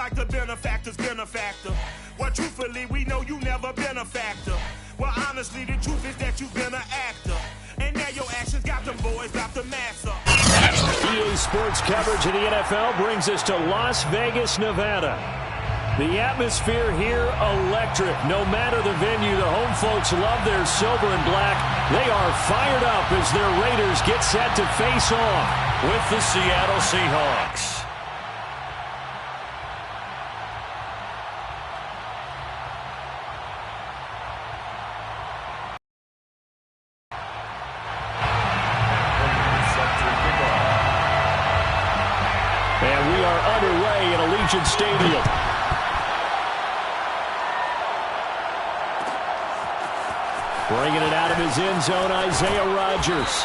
like the benefactor's benefactor. Well, truthfully, we know you never been a factor. Well, honestly, the truth is that you've been an actor. And now your actions got them boys about to mass up. EA Sports coverage of the NFL brings us to Las Vegas, Nevada. The atmosphere here, electric. No matter the venue, the home folks love their silver and black. They are fired up as their Raiders get set to face off with the Seattle Seahawks. And we are underway at Allegiant Stadium. Bringing it out of his end zone, Isaiah Rodgers.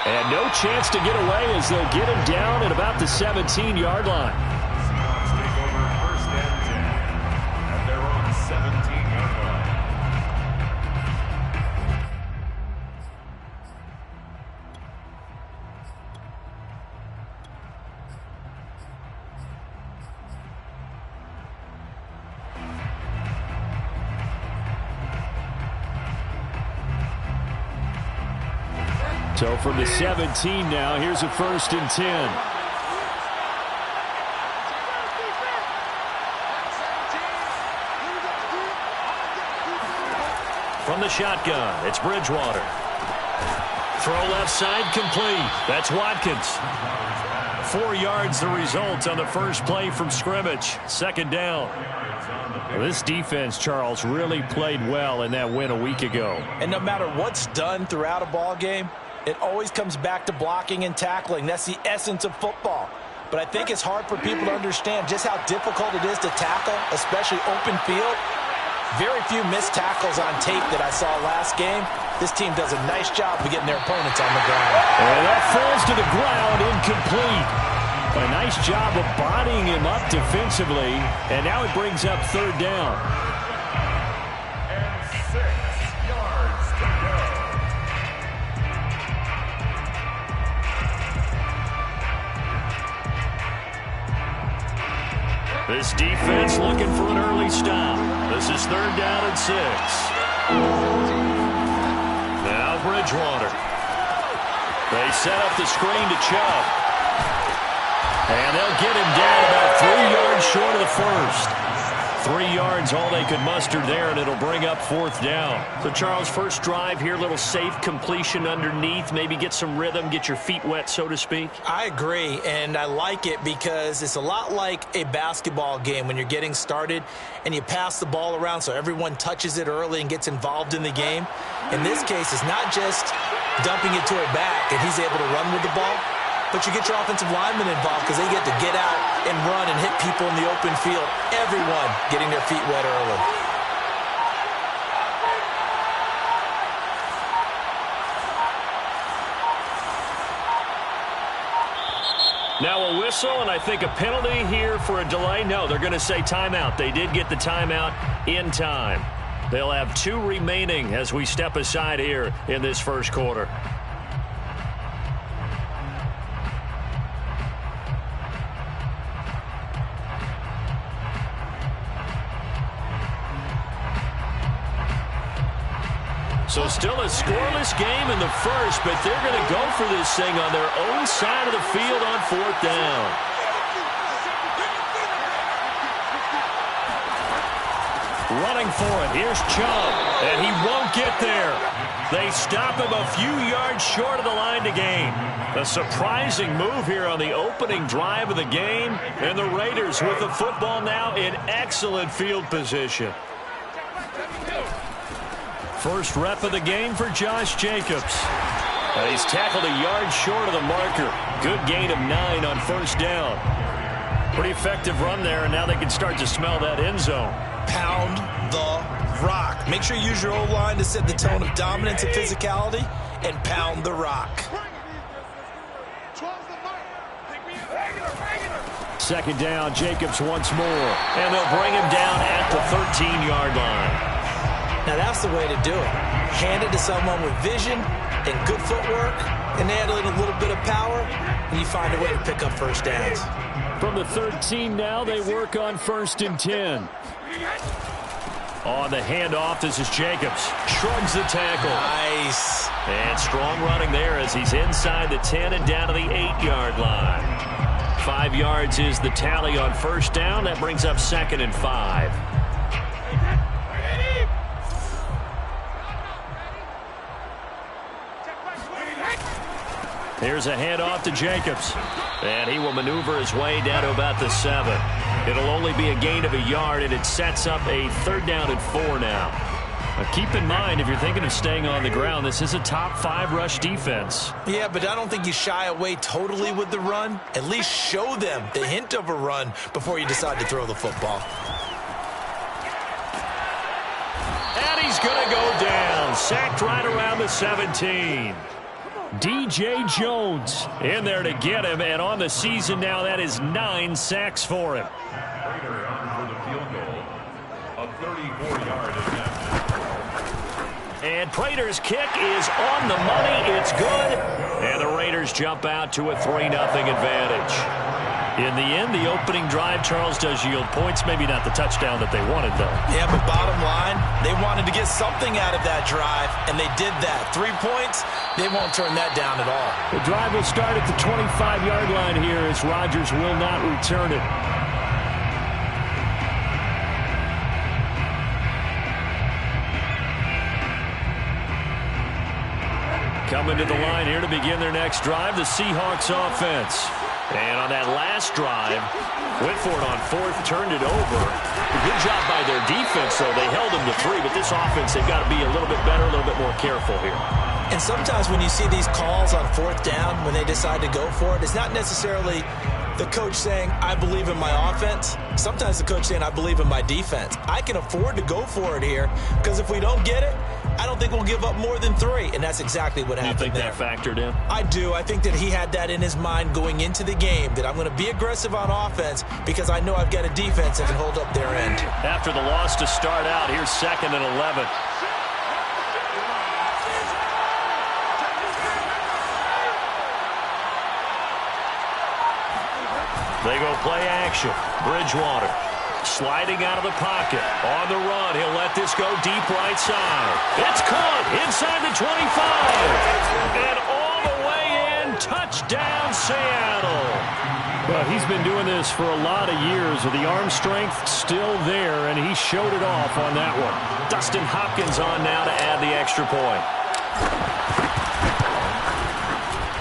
And no chance to get away as they'll get him down at about the 17-yard line. Seahawks take over first and 10 at their own 17-yard line. So from the 17 now, here's a 1st and 10. From the shotgun, it's Bridgewater. Throw left side complete. That's Watkins. 4 yards the result on the first play from scrimmage. 2nd down. Well, this defense, Charles, really played well in that win a week ago. And no matter what's done throughout a ball game, it always comes back to blocking and tackling. That's the essence of football. But I think it's hard for people to understand just how difficult it is to tackle, especially open field. Very few missed tackles on tape that I saw last game. This team does a nice job of getting their opponents on the ground. And that falls to the ground, incomplete. A nice job of bodying him up defensively. And now it brings up 3rd down. And 6 yards to go. This defense looking for an early stop. This is 3rd down and 6. Now Bridgewater. They set up the screen to Chubb. And they'll get him down about 3 yards short of the first. 3 yards, all they could muster there, and it'll bring up 4th down. So, Charles, first drive here, little safe completion underneath, maybe get some rhythm, get your feet wet, so to speak. I agree, and I like it because it's a lot like a basketball game when you're getting started and you pass the ball around so everyone touches it early and gets involved in the game. In this case, it's not just dumping it to a back and he's able to run with the ball, but you get your offensive linemen involved because they get to get out and run and hit people in the open field. Everyone getting their feet wet early. Now a whistle, and I think a penalty here for a delay. No, they're going to say timeout. They did get the timeout in time. They'll have 2 remaining as we step aside here in this first quarter. So still a scoreless game in the first, but they're going to go for this thing on their own side of the field on 4th down. Running for it. Here's Chubb, and he won't get there. They stop him a few yards short of the line to gain. A surprising move here on the opening drive of the game, and the Raiders with the football now in excellent field position. First rep of the game for Josh Jacobs. He's tackled a yard short of the marker. Good gain of 9 on 1st down. Pretty effective run there, and now they can start to smell that end zone. Pound the rock. Make sure you use your O-line to set the tone of dominance and physicality, and pound the rock. 2nd down, Jacobs once more. And they'll bring him down at the 13-yard line. Now that's the way to do it. Hand it to someone with vision and good footwork, and add a little bit of power, and you find a way to pick up first downs. From the 13 now, they work on 1st and 10. On the handoff, this is Jacobs. Shrugs the tackle. Nice. And strong running there as he's inside the 10 and down to the 8-yard line. 5 yards is the tally on 1st down. That brings up 2nd and 5. Here's a handoff to Jacobs. And he will maneuver his way down to about the 7. It'll only be a gain of a yard, and it sets up a 3rd down and 4 now. Keep in mind, if you're thinking of staying on the ground, this is a top 5 rush defense. Yeah, but I don't think you shy away totally with the run. At least show them the hint of a run before you decide to throw the football. And he's going to go down. Sacked right around the 17. DJ Jones in there to get him, and on the season now, that is 9 sacks for him. Prater on for the field goal. A 34-yard attempt. And Prater's kick is on the money. It's good. And the Raiders jump out to a 3-0 advantage. In the end, the opening drive, Charles, does yield points. Maybe not the touchdown that they wanted, though. Yeah, but bottom line, they wanted to get something out of that drive, and they did that. 3 points, they won't turn that down at all. The drive will start at the 25-yard line here as Rodgers will not return it. Coming to the line here to begin their next drive, the Seahawks offense. And on that last drive, went for it on 4th, turned it over. A good job by their defense, though. They held them to 3, but this offense, they've got to be a little bit better, a little bit more careful here. And sometimes when you see these calls on 4th down, when they decide to go for it, it's not necessarily the coach saying, I believe in my offense. Sometimes the coach saying, I believe in my defense. I can afford to go for it here, because if we don't get it, I don't think we'll give up more than 3, and that's exactly what happened there. You think that factored in? I do. I think that he had that in his mind going into the game, that I'm going to be aggressive on offense because I know I've got a defense that can hold up their end. After the loss to start out, here's 2nd and 11. They go play action. Bridgewater sliding out of the pocket. On the run, he'll let this go deep right side. It's caught inside the 25. And all the way in, touchdown Seattle. Well, he's been doing this for a lot of years with the arm strength still there, and he showed it off on that one. Dustin Hopkins on now to add the extra point.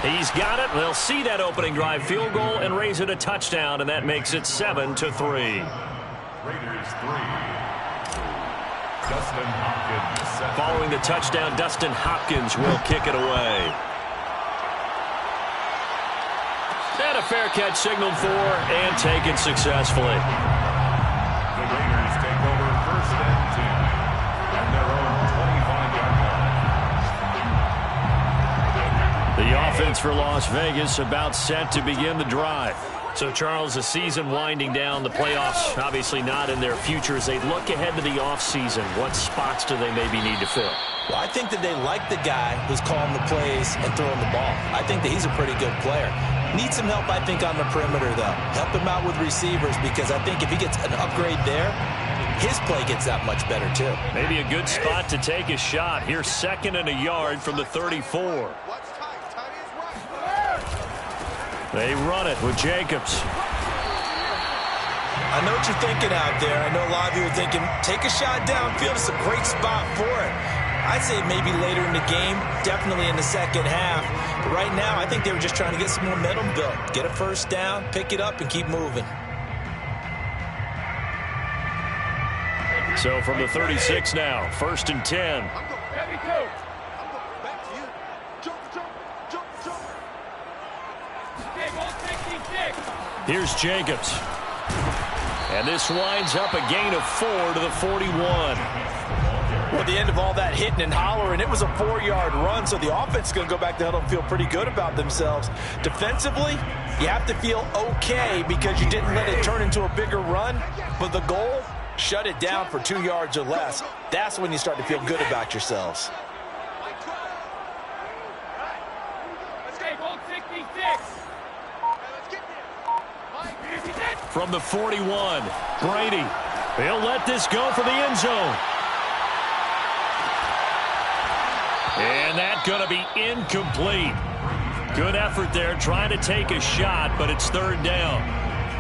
He's got it. They'll see that opening drive field goal and raise it a touchdown, and that makes it 7-3. Raiders 3. Dustin Hopkins. Following the touchdown, Dustin Hopkins will kick it away. And a fair catch signaled for and taken successfully. The Raiders take over 1st and 10 at their own 25-yard line. The offense for Las Vegas about set to begin the drive. So, Charles, the season winding down, the playoffs obviously not in their future. As they look ahead to the offseason, what spots do they maybe need to fill? Well, I think that they like the guy who's calling the plays and throwing the ball. I think that he's a pretty good player. Needs some help, I think, on the perimeter, though. Help him out with receivers, because I think if he gets an upgrade there, his play gets that much better, too. Maybe a good spot to take a shot. Here's 2nd and a yard from the 34. They run it with Jacobs. I know what you're thinking out there. I know a lot of you are thinking, take a shot downfield. It's a great spot for it. I'd say maybe later in the game, definitely in the second half. But right now, I think they were just trying to get some momentum built. Get a 1st down, pick it up, and keep moving. So from the 36 now, 1st and 10. Here's Jacobs. And this winds up a gain of 4 to the 41. Well, at the end of all that hitting and hollering, it was a 4-yard run, so the offense is going to go back to huddle and feel pretty good about themselves. Defensively, you have to feel okay because you didn't let it turn into a bigger run, but the goal, shut it down for 2 yards or less. That's when you start to feel good about yourselves. from the 41. Brady, he'll let this go for the end zone. And that's going to be incomplete. Good effort there trying to take a shot, but it's third down.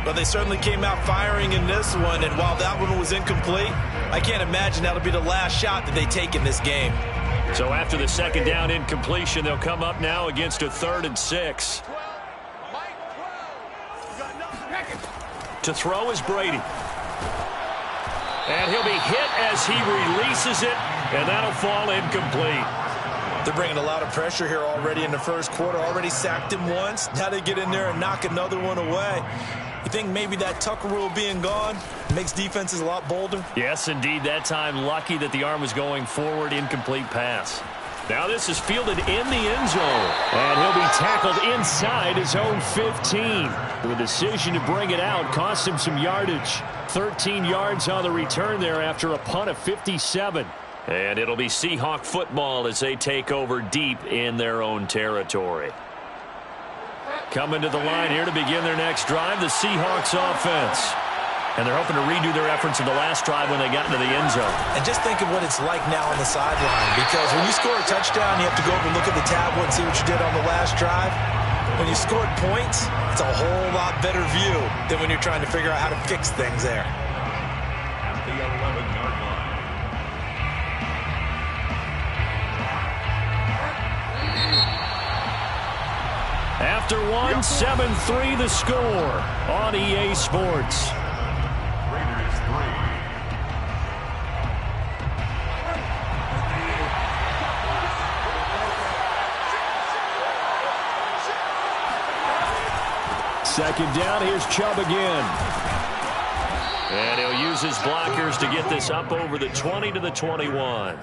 Well, they certainly came out firing in this one, and while that one was incomplete, I can't imagine that'll be the last shot that they take in this game. So after the second down incompletion, they'll come up now against a 3rd and 6. To throw is Brady. And he'll be hit as he releases it, and that'll fall incomplete. They're bringing a lot of pressure here already in the first quarter. Already sacked him once. Now they get in there and knock another one away. You think maybe that Tucker rule being gone makes defenses a lot bolder? Yes, indeed. That time lucky that the arm was going forward. Incomplete pass. Now this is fielded in the end zone. And he'll be tackled inside his own 15. The decision to bring it out cost him some yardage. 13 yards on the return there after a punt of 57. And it'll be Seahawk football as they take over deep in their own territory. Coming to the line here to begin their next drive, the Seahawks offense. And they're hoping to redo their efforts in the last drive when they got into the end zone. And just think of what it's like now on the sideline, because when you score a touchdown, you have to go over and look at the tablet and see what you did on the last drive. When you scored points, it's a whole lot better view than when you're trying to figure out how to fix things there. At the 11-yard line. After one, 7-3 the score on EA Sports. Raiders 3. Second down, here's Chubb again. And he'll use his blockers to get this up over the 20 to the 21.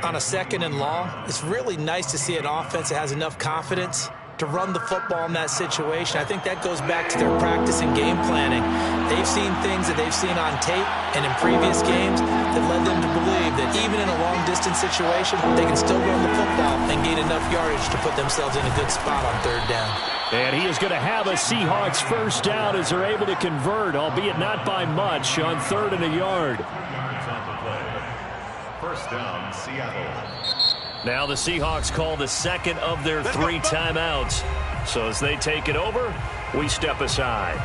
On a 2nd and long, it's really nice to see an offense that has enough confidence to run the football in that situation. I think that goes back to their practice and game planning. They've seen things that they've seen on tape and in previous games that led them to believe that even in a long-distance situation, they can still run the football and gain enough yardage to put themselves in a good spot on 3rd down. And he is going to have a Seahawks first down as they're able to convert, albeit not by much, on 3rd and a yard. First down, Seattle. Now the Seahawks call the second of their 3 timeouts. So as they take it over, we step aside.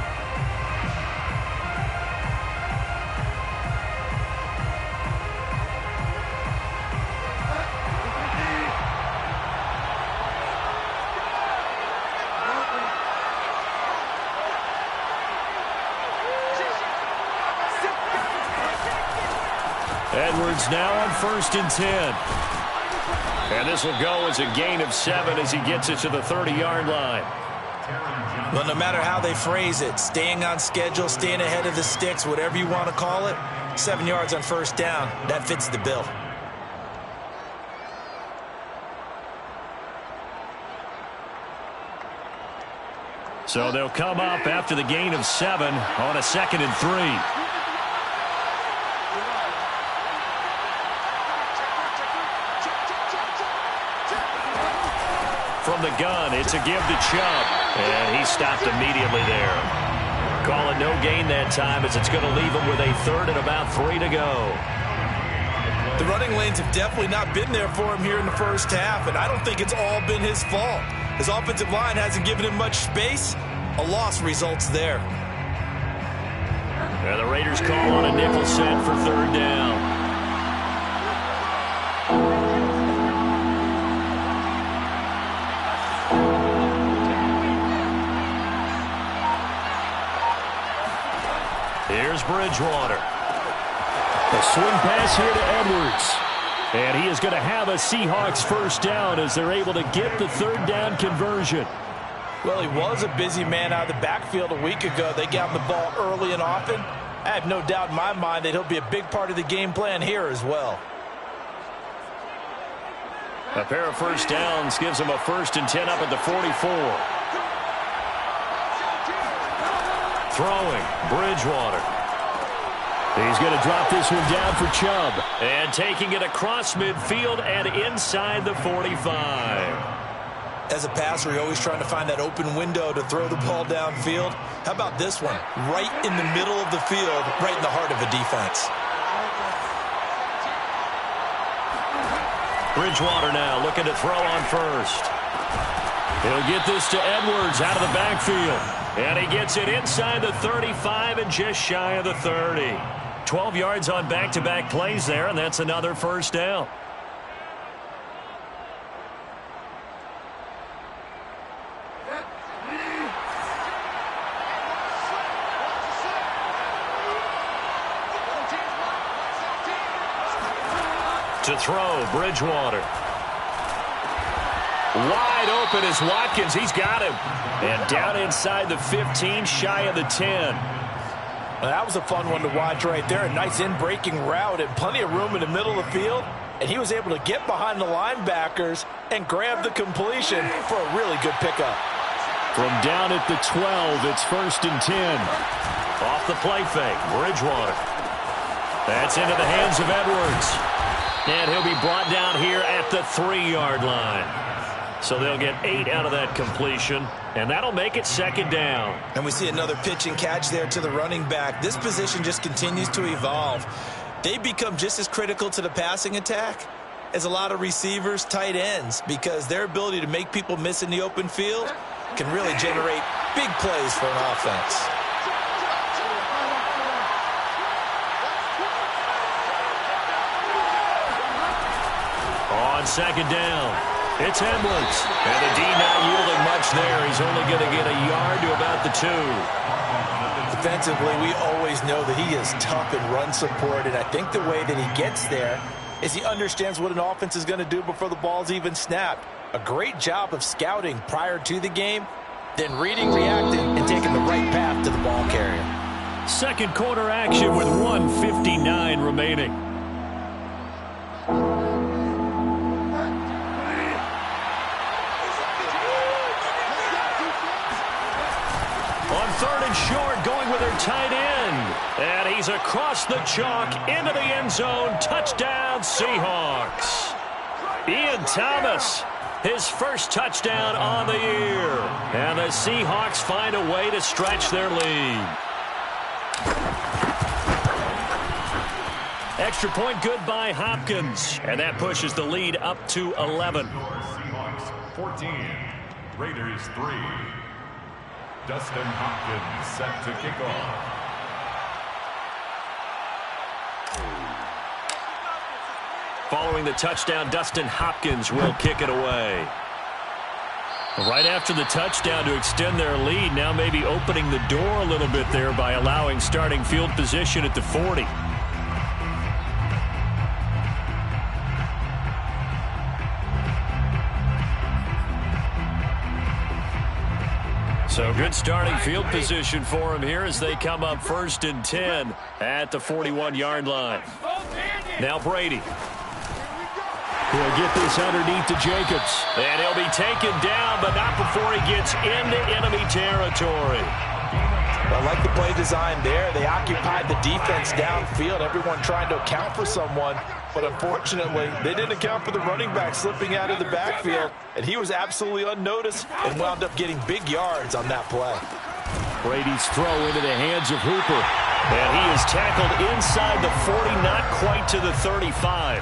Edwards now on 1st and 10. And this will go as a gain of 7 as he gets it to the 30-yard line. Well, no matter how they phrase it, staying on schedule, staying ahead of the sticks, whatever you want to call it, 7 yards on 1st down, that fits the bill. So they'll come up after the gain of 7 on a 2nd and 3. From the gun, it's a give to Chubb. And he stopped immediately there. Call it no gain that time as it's going to leave him with a 3rd and about 3 to go. The running lanes have definitely not been there for him here in the first half, and I don't think it's all been his fault. His offensive line hasn't given him much space. A loss results there. And the Raiders call on a nickel set for 3rd down. Here's Bridgewater. A swing pass here to Edwards. And he is going to have a Seahawks first down as they're able to get the 3rd down conversion. Well, he was a busy man out of the backfield a week ago. They got him the ball early and often. I have no doubt in my mind that he'll be a big part of the game plan here as well. A pair of first downs gives him a 1st and 10 up at the 44. Throwing, Bridgewater. He's going to drop this one down for Chubb. And taking it across midfield and inside the 45. As a passer, you're always trying to find that open window to throw the ball downfield. How about this one? Right in the middle of the field, right in the heart of a defense. Bridgewater now looking to throw on first. He'll get this to Edwards out of the backfield. And he gets it inside the 35 and just shy of the 30. 12 yards on back-to-back plays there, and that's another first down. To throw, Bridgewater. Wide open is Watkins. He's got him. And down inside the 15, shy of the 10. Well, that was a fun one to watch right there. A nice in-breaking route and plenty of room in the middle of the field. And he was able to get behind the linebackers and grab the completion for a really good pickup. From down at the 12, it's 1st and 10. Off the play fake, Bridgewater. That's into the hands of Edwards. And he'll be brought down here at the 3-yard line. So they'll get 8 out of that completion, and that'll make it 2nd down. And we see another pitch and catch there to the running back. This position just continues to evolve. They become just as critical to the passing attack as a lot of receivers, tight ends, because their ability to make people miss in the open field can really generate big plays for an offense. On 2nd down, it's Edwards. And the D not yielding much there. He's only going to get a yard to about the 2. Defensively, we always know that he is tough in run support, and I think the way that he gets there is he understands what an offense is going to do before the ball's even snapped. A great job of scouting prior to the game, then reading, reacting, and taking the right path to the ball carrier. Second quarter action with 1:59 remaining. On 3rd and short, going with their tight end. And he's across the chalk into the end zone. Touchdown, Seahawks. Ian Thomas, his first touchdown on the year. And the Seahawks find a way to stretch their lead. Extra point good by Hopkins. And that pushes the lead up to 11. Seahawks 14, Raiders 3. Dustin Hopkins set to kick off. Following the touchdown, Dustin Hopkins will kick it away. Right after the touchdown to extend their lead, now maybe opening the door a little bit there by allowing starting field position at the 40. So good starting field position for him here as they come up 1st and 10 at the 41-yard line. Now Brady. He'll get this underneath to Jacobs. And he'll be taken down, but not before he gets into enemy territory. I like the play design there. They occupied the defense downfield, everyone trying to account for someone. But unfortunately, they didn't account for the running back slipping out of the backfield. And he was absolutely unnoticed and wound up getting big yards on that play. Brady's throw into the hands of Hooper. And he is tackled inside the 40, not quite to the 35.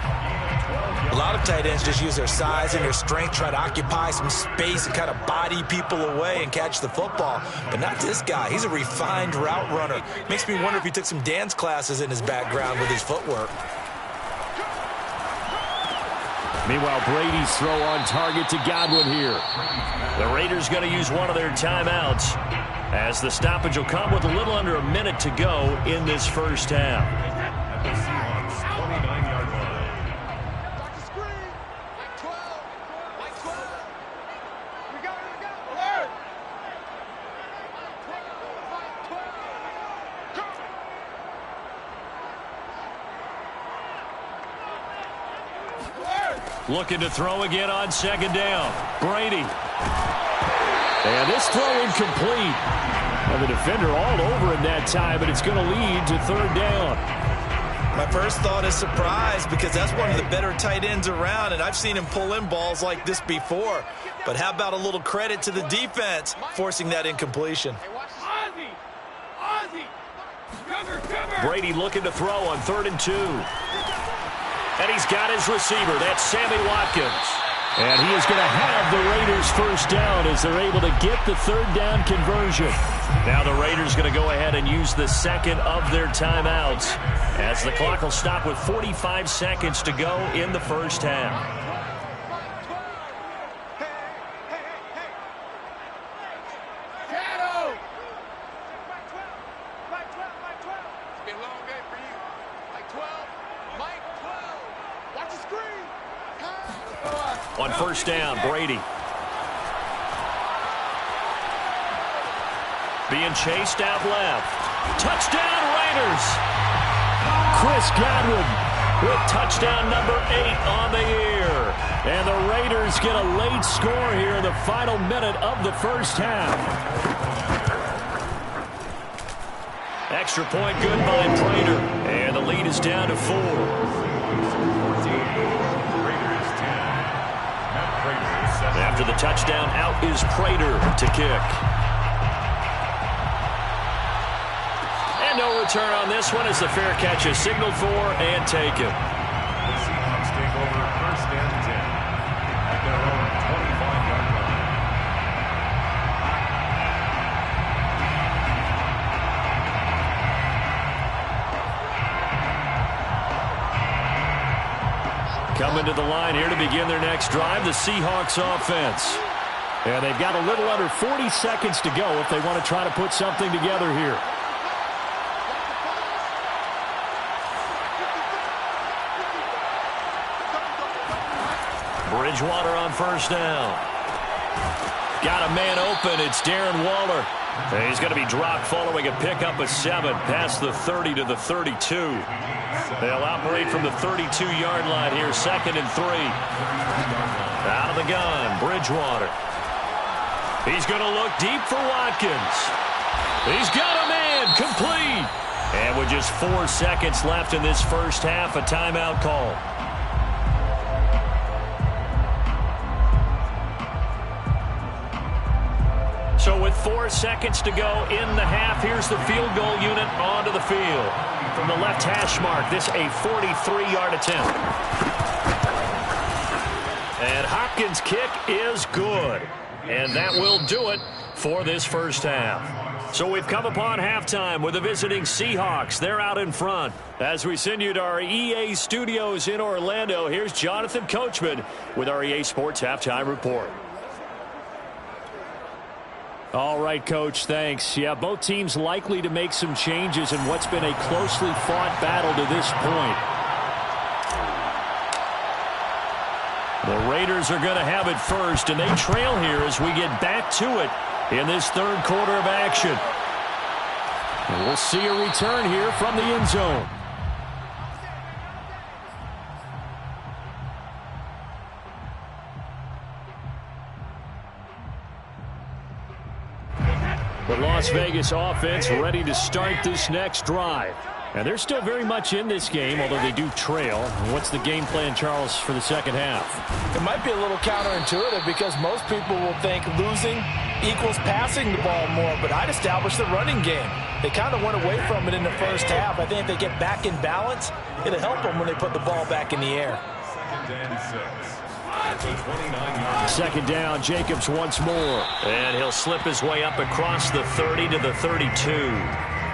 A lot of tight ends just use their size and their strength, try to occupy some space and kind of body people away and catch the football. But not this guy. He's a refined route runner. Makes me wonder if he took some dance classes in his background with his footwork. Meanwhile, Brady's throw on target to Godwin here. The Raiders going to use one of their timeouts as the stoppage will come with a little under a minute to go in this first half. At the Seahawks 29-yard line. Looking to throw again on 2nd down. Brady. And this throw incomplete. And the defender all over him that time, but it's going to lead to 3rd down. My first thought is surprise, because that's one of the better tight ends around, and I've seen him pull in balls like this before. But how about a little credit to the defense forcing that incompletion? Brady looking to throw on 3rd and 2. And he's got his receiver. That's Sammy Watkins. And he is going to have the Raiders first down as they're able to get the 3rd down conversion. Now the Raiders going to go ahead and use the second of their timeouts as the clock will stop with 45 seconds to go in the first half. On first down, Brady. Being chased out left. Touchdown, Raiders! Chris Godwin with touchdown number 8 on the year. And the Raiders get a late score here in the final minute of the first half. Extra point good by Prater. And the lead is down to 4. After the touchdown, out is Prater to kick. And no return on this one as the fair catch is signaled for and taken. The Seahawks take over 1st and 10 at their own 25-yard line. Coming to the line here to begin their next drive, the Seahawks offense. And they've got a little under 40 seconds to go if they want to try to put something together here. Bridgewater on first down. Got a man open. It's Darren Waller. And he's going to be dropped following a pickup of 7 past the 30 to the 32. They'll operate from the 32-yard line here, 2nd and 3. Out of the gun, Bridgewater. He's going to look deep for Watkins. He's got a man, complete. And with just 4 seconds left in this first half, a timeout call. So with 4 seconds to go in the half, here's the field goal unit onto the field. From the left hash mark, this a 43-yard attempt. And Hopkins' kick is good. And that will do it for this first half. So we've come upon halftime with the visiting Seahawks. They're out in front. As we send you to our EA studios in Orlando, here's Jonathan Coachman with our EA Sports Halftime Report. All right, Coach, thanks. Yeah, both teams likely to make some changes in what's been a closely fought battle to this point. The Raiders are going to have it first, and they trail here as we get back to it in this 3rd quarter of action. And we'll see a return here from the end zone. The Las Vegas offense ready to start this next drive. And they're still very much in this game, although they do trail. What's the game plan, Charles, for the second half? It might be a little counterintuitive because most people will think losing equals passing the ball more, but I'd establish the running game. They kind of went away from it in the first half. I think if they get back in balance, it'll help them when they put the ball back in the air. 2nd and 6. 2nd down, Jacobs once more. And he'll slip his way up across the 30 to the 32.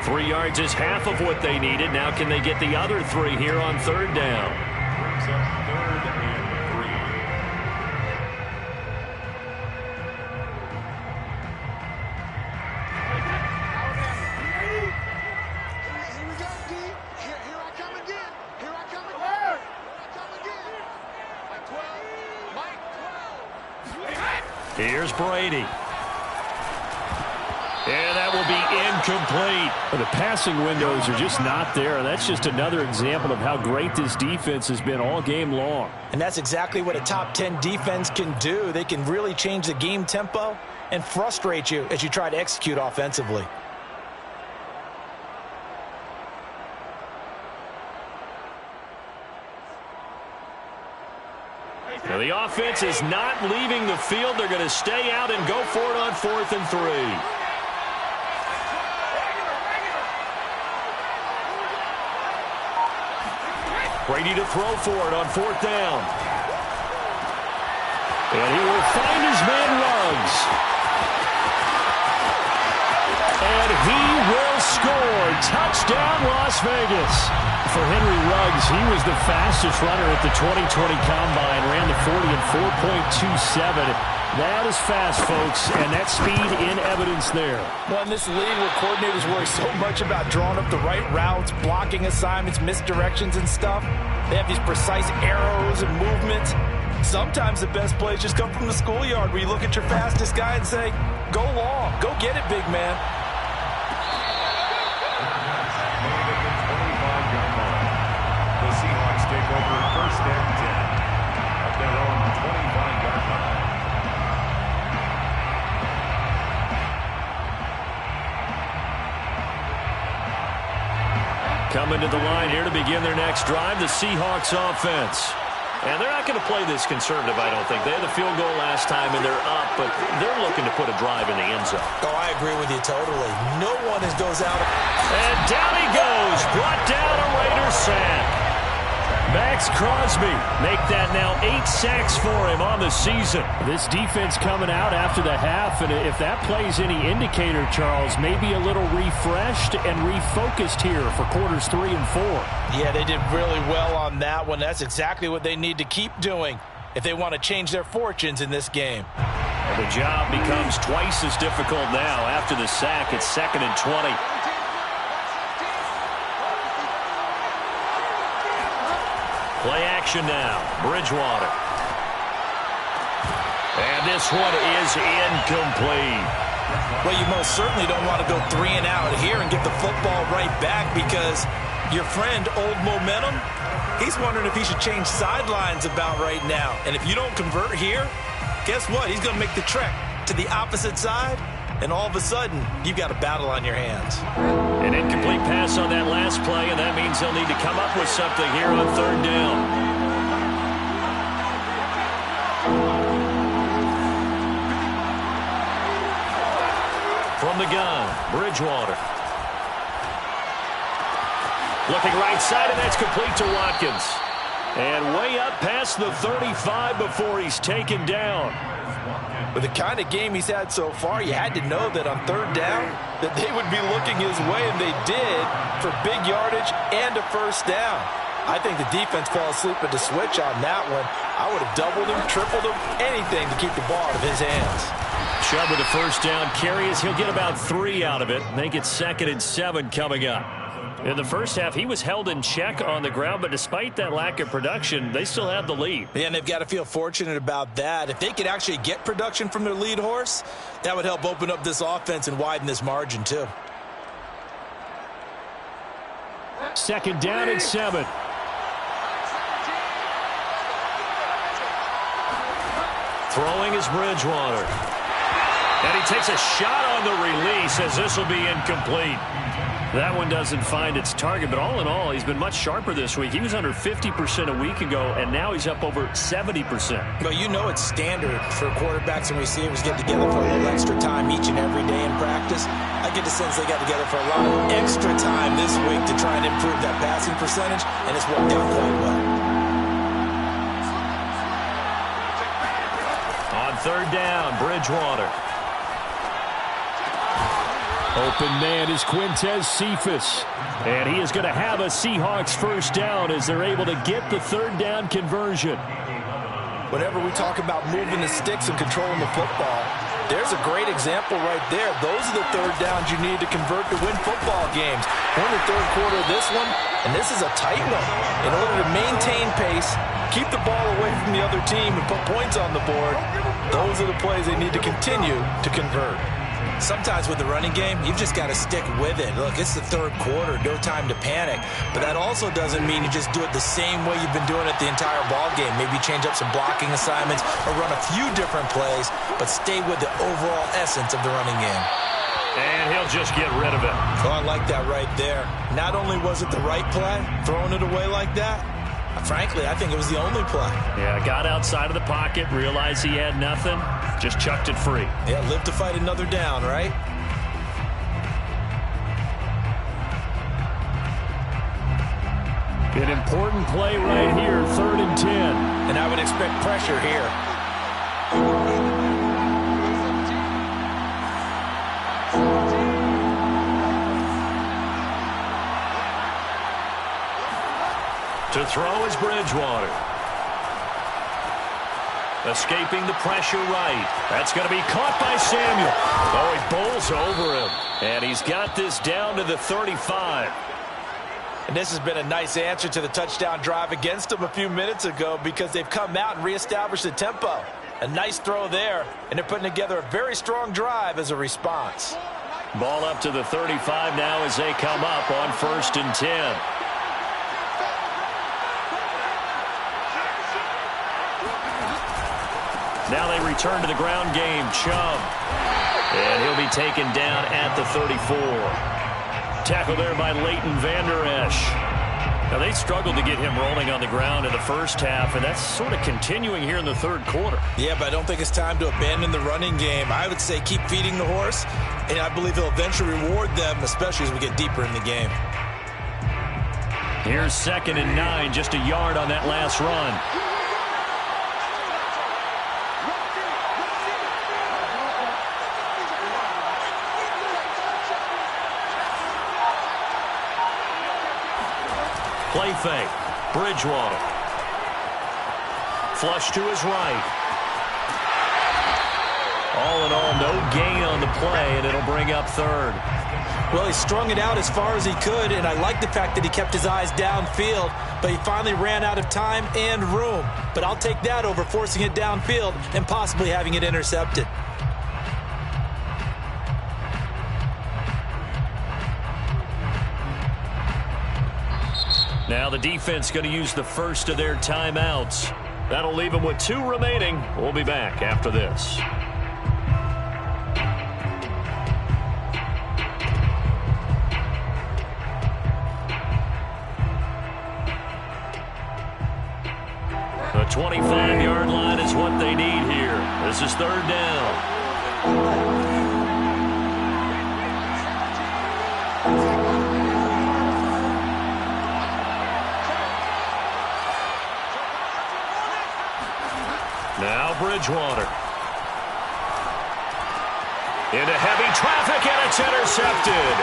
3 yards is half of what they needed. Now can they get the other 3 here on 3rd down? Brings up 3rd and 3. Here we go, D. Here I come again. Here I come again. Here I come again. Mike 12. Here's Brady. And that will be incomplete. The passing windows are just not there. That's just another example of how great this defense has been all game long. And that's exactly what a top 10 defense can do. They can really change the game tempo and frustrate you as you try to execute offensively. Now the offense is not leaving the field. They're going to stay out and go for it on 4th and 3. Brady to throw for it on 4th down. And he will find his man Ruggs. And he will score. Touchdown, Las Vegas. For Henry Ruggs, he was the fastest runner at the 2020 Combine. Ran the 40 in 4.27. That is fast, folks, and that speed in evidence there. Well, in this league where coordinators worry so much about drawing up the right routes, blocking assignments, misdirections and stuff, they have these precise arrows and movements. Sometimes the best plays just come from the schoolyard where you look at your fastest guy and say, go long, go get it, big man. The Seahawks take over 1st and 10 at their own 25-yard line. Coming to the line here to begin their next drive, the Seahawks offense. And they're not going to play this conservative, I don't think. They had the field goal last time, and they're up, but they're looking to put a drive in the end zone. Oh, I agree with you totally. No one goes out. And down he goes. Brought down a Raiders sack. Max Crosby make that now 8 sacks for him on the season. This defense coming out after the half, and if that plays any indicator, Charles, maybe a little refreshed and refocused here for quarters 3 and 4. Yeah, they did really well on that one. That's exactly what they need to keep doing if they want to change their fortunes in this game. And the job becomes twice as difficult now after the sack. It's 2nd and 20. Play action now. Bridgewater. And this one is incomplete. Well, you most certainly don't want to go 3 and out here and get the football right back because your friend, Old Momentum, he's wondering if he should change sidelines about right now. And if you don't convert here, guess what? He's going to make the trek to the opposite side, and all of a sudden, you've got a battle on your hands. An incomplete pass on that last play, and that means they'll need to come up with something here on 3rd down. From the gun, Bridgewater. Looking right side, and that's complete to Watkins. And way up past the 35 before he's taken down. With the kind of game he's had so far, you had to know that on 3rd down that they would be looking his way, and they did, for big yardage and a 1st down. I think the defense fell asleep at the switch on that one. I would have doubled him, tripled him, anything to keep the ball out of his hands. Chubb with the 1st down carry as he'll get about 3 out of it. Make it 2nd and 7 coming up. In the first half, he was held in check on the ground, but despite that lack of production, they still have the lead. Yeah, and they've got to feel fortunate about that. If they could actually get production from their lead horse, that would help open up this offense and widen this margin, too. 2nd down and 7. Throwing is Bridgewater. And he takes a shot on the release as this will be incomplete. That one doesn't find its target, but all in all, he's been much sharper this week. He was under 50% a week ago, and now he's up over 70%. Well, you know it's standard for quarterbacks and receivers get together for a little extra time each and every day in practice. I get the sense they got together for a lot of extra time this week to try and improve that passing percentage, and it's worked out quite well. On 3rd down, Bridgewater. Open man is Quintez Cephas. And he is going to have a Seahawks 1st down as they're able to get the 3rd down conversion. Whenever we talk about moving the sticks and controlling the football, there's a great example right there. Those are the 3rd downs you need to convert to win football games. We're in the 3rd quarter of this one, and this is a tight one. In order to maintain pace, keep the ball away from the other team, and put points on the board, those are the plays they need to continue to convert. Sometimes with the running game, you've just got to stick with it. Look, it's the 3rd quarter, no time to panic. But that also doesn't mean you just do it the same way you've been doing it the entire ball game. Maybe change up some blocking assignments or run a few different plays, but stay with the overall essence of the running game. And he'll just get rid of it. Oh, I like that right there. Not only was it the right play, throwing it away like that, Frankly, I think it was the only play. Yeah, got outside of the pocket, realized he had nothing, just chucked it free. Yeah, live to fight another down, right? An important play right here, 3rd and 10. And I would expect pressure here. To throw is Bridgewater. Escaping the pressure right. That's going to be caught by Samuel. Oh, he bowls over him. And he's got this down to the 35. And this has been a nice answer to the touchdown drive against them a few minutes ago because they've come out and reestablished the tempo. A nice throw there, and they're putting together a very strong drive as a response. Ball up to the 35 now as they come up on 1st and 10. Now they return to the ground game. Chubb. And he'll be taken down at the 34. Tackle there by Leighton Vander Esch. Now they struggled to get him rolling on the ground in the first half, and that's sort of continuing here in the 3rd quarter. Yeah, but I don't think it's time to abandon the running game. I would say keep feeding the horse, and I believe he'll eventually reward them, especially as we get deeper in the game. Here's 2nd and 9, just a yard on that last run. Play fake. Bridgewater. Flush to his right. All in all, no gain on the play, and it'll bring up 3rd. Well, he strung it out as far as he could, and I like the fact that he kept his eyes downfield, but he finally ran out of time and room. But I'll take that over forcing it downfield and possibly having it intercepted. Now the defense going to use the first of their timeouts. That'll leave them with 2 remaining. We'll be back after this. The 25-yard line is what they need here. This is 3rd down. Now Bridgewater. Into heavy traffic, and it's intercepted.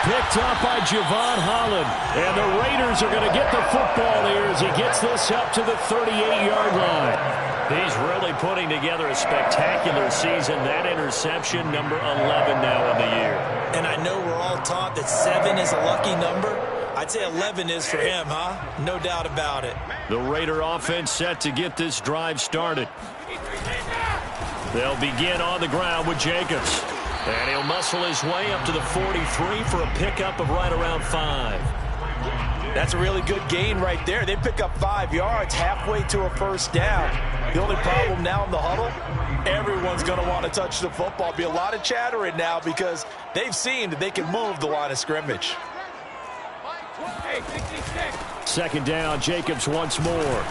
Picked up by Javon Holland. And the Raiders are going to get the football here as he gets this up to the 38-yard line. He's really putting together a spectacular season. That interception, number 11 now in the year. And I know we're all taught that 7 is a lucky number. I'd say 11 is for him, huh? No doubt about it. The Raider offense set to get this drive started. They'll begin on the ground with Jacobs. And he'll muscle his way up to the 43 for a pickup of right around 5. That's a really good gain right there. They pick up 5 yards halfway to a 1st down. The only problem now in the huddle, everyone's going to want to touch the football. Be a lot of chattering now because they've seen that they can move the line of scrimmage. 2nd down, Jacobs once more.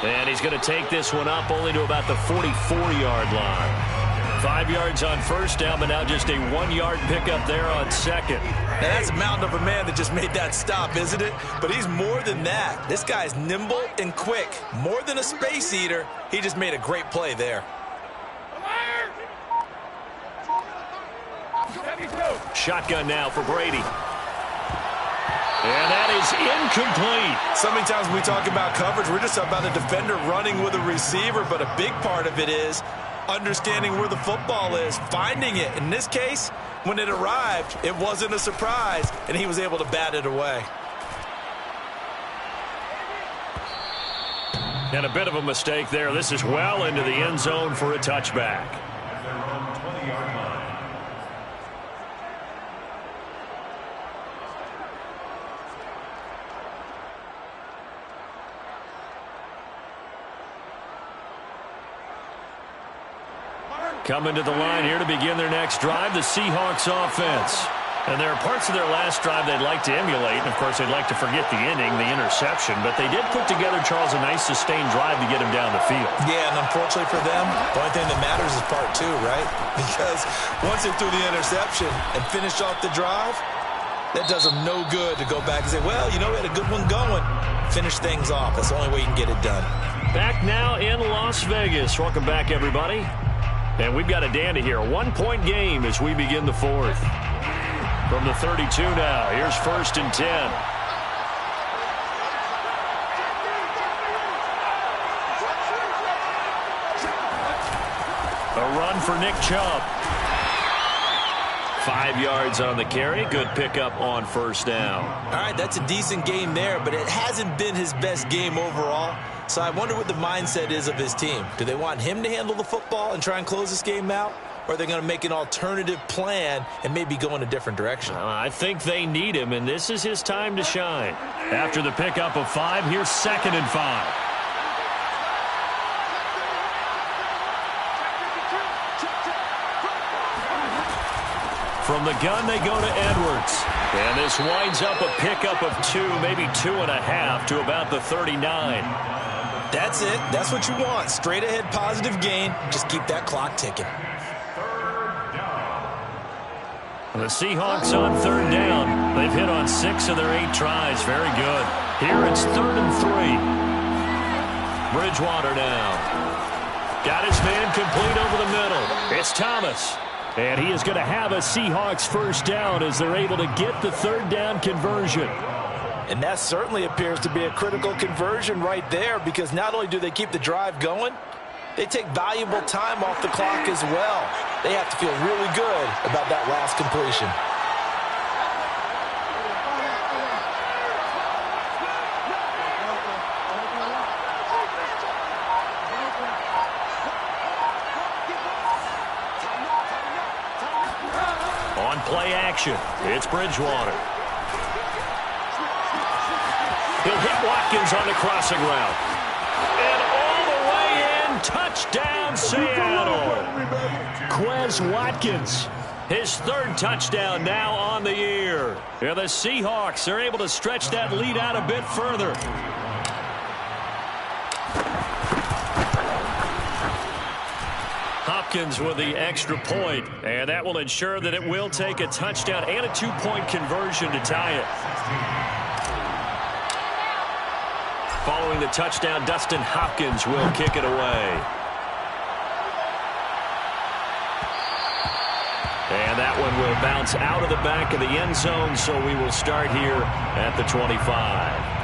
And he's going to take this one up only to about the 44-yard line. 5 yards on 1st down, but now just a 1-yard pickup there on 2nd. Now that's a mountain of a man that just made that stop, isn't it? But he's more than that. This guy's nimble and quick. More than a space eater. He just made a great play there. Shotgun now for Brady. And that is incomplete. So many times when we talk about coverage, we're just talking about a defender running with a receiver, but a big part of it is understanding where the football is, finding it. In this case, when it arrived, it wasn't a surprise, and he was able to bat it away. And a bit of a mistake there. This is well into the end zone for a touchback. Coming to the line here to begin their next drive, the Seahawks offense. And there are parts of their last drive they'd like to emulate, and, of course, they'd like to forget the inning, the interception. But they did put together, Charles, a nice sustained drive to get him down the field. Yeah, and unfortunately for them, the only thing that matters is part two, right? Because once they threw the interception and finished off the drive, that does them no good to go back and say, well, you know, we had a good one going. Finish things off. That's the only way you can get it done. Back now in Las Vegas. Welcome back, everybody. And we've got a dandy here. A one-point game as we begin the fourth. From the 32 now, here's 1st and 10. A run for Nick Chubb. 5 yards on the carry. Good pickup on 1st down. All right, that's a decent game there, but it hasn't been his best game overall. So I wonder what the mindset is of his team. Do they want him to handle the football and try and close this game out? Or are they going to make an alternative plan and maybe go in a different direction? I think they need him, and this is his time to shine. After the pickup of 5, here's 2nd and 5. From the gun, they go to Edwards. And this winds up a pickup of 2, maybe 2.5 to about the 39. That's it. That's what you want. Straight ahead positive gain. Just keep that clock ticking. The Seahawks on 3rd down. They've hit on 6 of their 8 tries. Very good. Here it's 3rd and 3. Bridgewater now. Got his man complete over the middle. It's Thomas. And he is going to have a Seahawks 1st down as they're able to get the 3rd down conversion. And that certainly appears to be a critical conversion right there, because not only do they keep the drive going, they take valuable time off the clock as well. They have to feel really good about that last completion. On play action, it's Bridgewater. He'll hit Watkins on the crossing route. And all the way in, touchdown Seattle. Quez Watkins, his 3rd touchdown now on the year. And the Seahawks are able to stretch that lead out a bit further. Hopkins with the extra point, and that will ensure that it will take a touchdown and a 2-point conversion to tie it. Following the touchdown, Dustin Hopkins will kick it away. And that one will bounce out of the back of the end zone, so we will start here at the 25.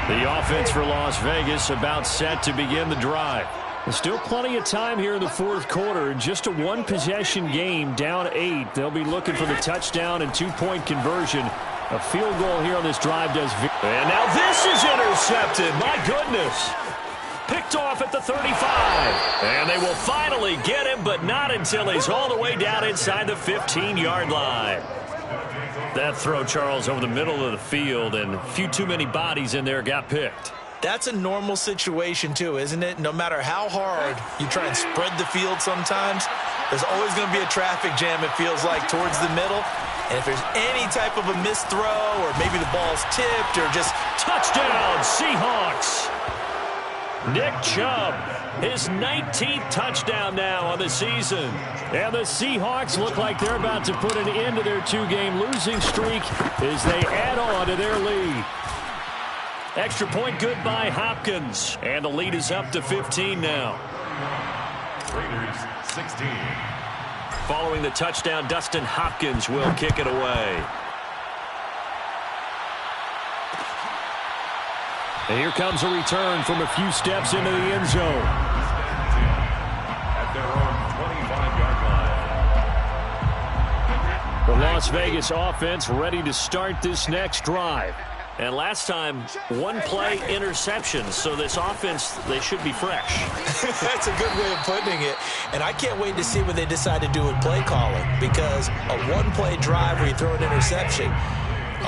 The offense for Las Vegas about set to begin the drive. There's still plenty of time here in the 4th quarter. Just a 1-possession game, down 8. They'll be looking for the touchdown and 2-point conversion. A field goal here on this drive does. And now this is intercepted. My goodness. Picked off at the 35. And they will finally get him, but not until he's all the way down inside the 15-yard line. That throw, Charles, over the middle of the field, and a few too many bodies in there got picked. That's a normal situation, too, isn't it? No matter how hard you try and spread the field sometimes, there's always going to be a traffic jam, it feels like, towards the middle. And if there's any type of a missed throw, or maybe the ball's tipped, or just touchdown, Seahawks! Nick Chubb, his 19th touchdown now on the season. And the Seahawks look like they're about to put an end to their 2-game losing streak as they add on to their lead. Extra point good by Hopkins. And the lead is up to 15 now. Raiders 16. Following the touchdown, Dustin Hopkins will kick it away. And here comes a return from a few steps into the end zone. At their own 25-yard line. The Las Vegas offense ready to start this next drive. And last time, 1-play interceptions. So this offense, they should be fresh. That's a good way of putting it. And I can't wait to see what they decide to do with play calling. Because a 1-play drive where you throw an interception,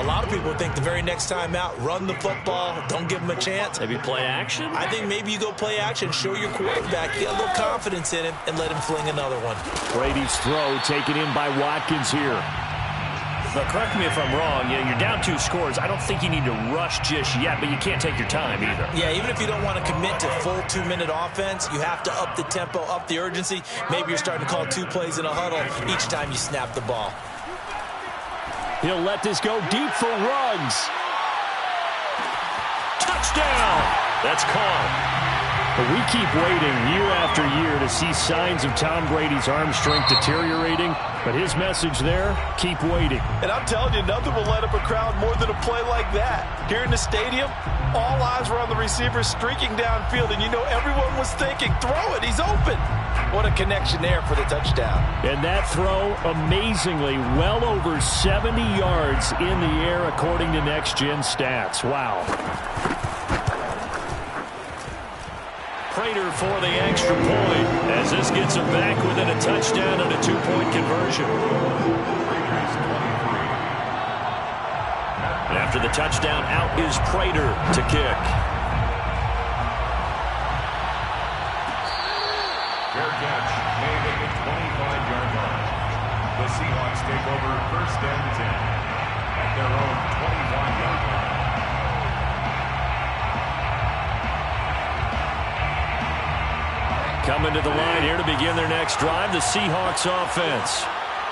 A lot of people think the very next time out, run the football, don't give him a chance. Maybe play action? I think maybe you go play action, show your quarterback, get a little confidence in him, and let him fling another one. Brady's throw taken in by Watkins here. But correct me if I'm wrong, you're down 2 scores. I don't think you need to rush just yet, but you can't take your time either. Yeah, even if you don't want to commit to full 2-minute offense, you have to up the tempo, up the urgency. Maybe you're starting to call 2 plays in a huddle each time you snap the ball. He'll let this go deep for Ruggs. Touchdown! That's caught. But we keep waiting year after year to see signs of Tom Brady's arm strength deteriorating. But his message there, keep waiting. And I'm telling you, nothing will light up a crowd more than a play like that. Here in the stadium, all eyes were on the receiver streaking downfield, and you know everyone was thinking, throw it, he's open. What a connection there for the touchdown. And that throw, amazingly, well over 70 yards in the air, according to Next Gen Stats. Wow. Prater for the extra point as this gets him back within a touchdown and a 2-point conversion. And after the touchdown, out is Prater to kick. Fair catch made at the 25-yard line. The Seahawks take over 1st and 10 at their own 25-yard line. Coming to the line here to begin their next drive, the Seahawks offense.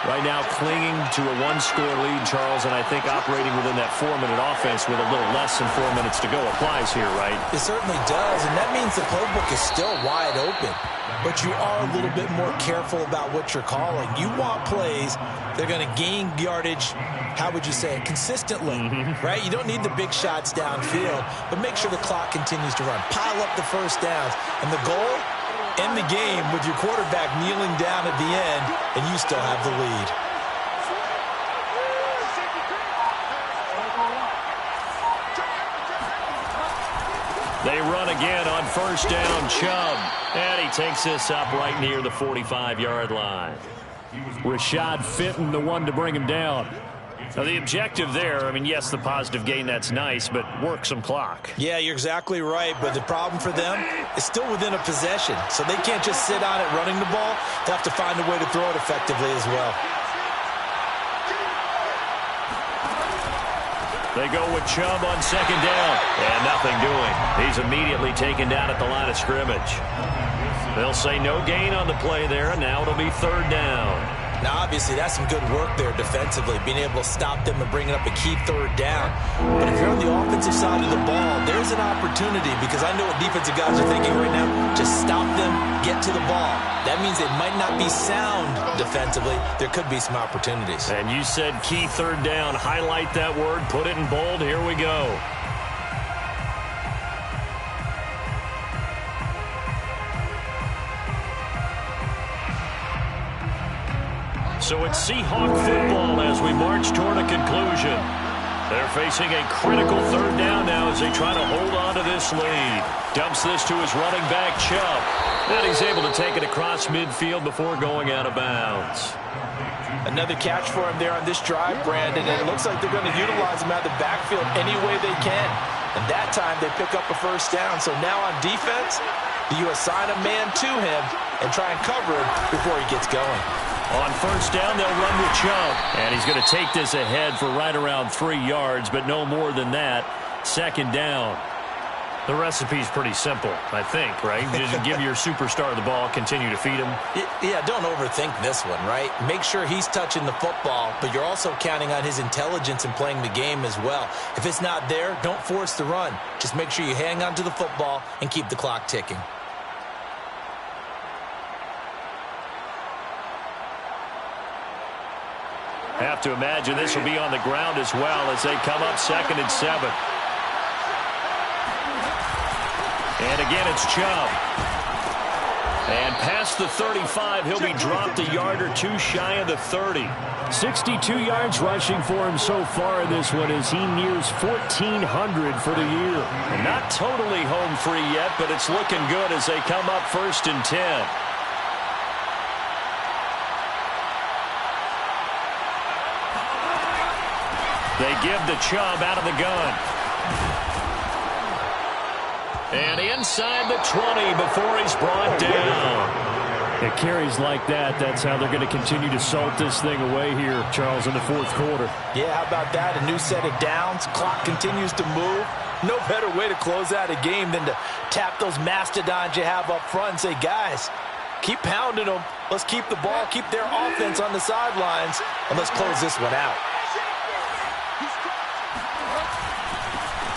Right now clinging to a 1-score lead, Charles, and I think operating within that 4-minute offense with a little less than 4 minutes to go applies here, right? It certainly does, and that means the playbook is still wide open. But you are a little bit more careful about what you're calling. You want plays that are going to gain yardage, how would you say it, consistently, right? You don't need the big shots downfield, but make sure the clock continues to run. Pile up the first downs, and the goal, end the game with your quarterback kneeling down at the end, and you still have the lead. They run again on 1st down, Chubb. And he takes this up right near the 45-yard line. Rashad Fenton, the one to bring him down. Now, the objective there, I mean, yes, the positive gain, that's nice, but work some clock. Yeah, you're exactly right, but the problem for them is still within a possession, so they can't just sit on it running the ball. They'll have to find a way to throw it effectively as well. They go with Chubb on 2nd down, and nothing doing. He's immediately taken down at the line of scrimmage. They'll say no gain on the play there, and now it'll be 3rd down. Now, obviously, that's some good work there defensively, being able to stop them and bringing up a key 3rd down. But if you're on the offensive side of the ball, there's an opportunity, because I know what defensive guys are thinking right now. Just stop them, get to the ball. That means they might not be sound defensively. There could be some opportunities. And you said key 3rd down. Highlight that word, put it in bold. Here we go. So it's Seahawk football as we march toward a conclusion. They're facing a critical 3rd down now as they try to hold on to this lead. Dumps this to his running back, Chubb. And he's able to take it across midfield before going out of bounds. Another catch for him there on this drive, Brandon, and it looks like they're going to utilize him out of the backfield any way they can. And that time they pick up a 1st down. So now on defense, you assign a man to him and try and cover him before he gets going. On 1st down, they'll run with Chubb. And he's going to take this ahead for right around 3 yards, but no more than that. 2nd down. The recipe's pretty simple, I think, right? Just give your superstar the ball, continue to feed him. Yeah, don't overthink this one, right? Make sure he's touching the football, but you're also counting on his intelligence in playing the game as well. If it's not there, don't force the run. Just make sure you hang on to the football and keep the clock ticking. Have to imagine this will be on the ground as well as they come up 2nd and 7. And again, it's Chubb. And past the 35, he'll be dropped a yard or two shy of the 30. 62 yards rushing for him so far in this one as he nears 1,400 for the year. And not totally home free yet, but it's looking good as they come up 1st and 10. They give to Chubb out of the gun. And inside the 20 before he's brought down. It carries like that. That's how they're going to continue to salt this thing away here, Charles, in the fourth quarter. Yeah, how about that? A new set of downs. Clock continues to move. No better way to close out a game than to tap those mastodons you have up front and say, guys, keep pounding them. Let's keep the ball, keep their offense on the sidelines, and let's close this one out.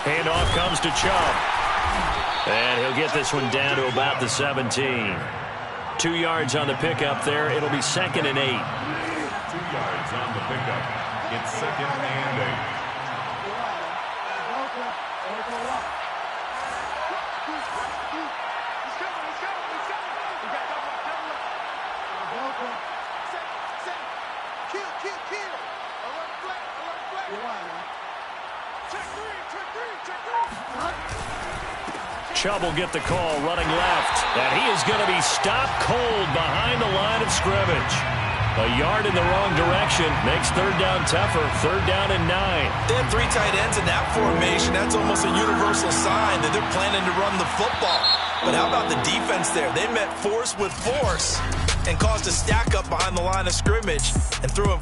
Handoff comes to Chubb. And he'll get this one down to about the 17. 2 yards on the pickup there. It'll be 2nd and 8. 2 yards on the pickup. It's 2nd and 8. Chubb will get the call running left. And he is going to be stopped cold behind the line of scrimmage. A yard in the wrong direction makes 3rd down tougher. 3rd down and 9. They have 3 tight ends in that formation. That's almost a universal sign that they're planning to run the football. But how about the defense there? They met force with force and caused a stack up behind the line of scrimmage and threw him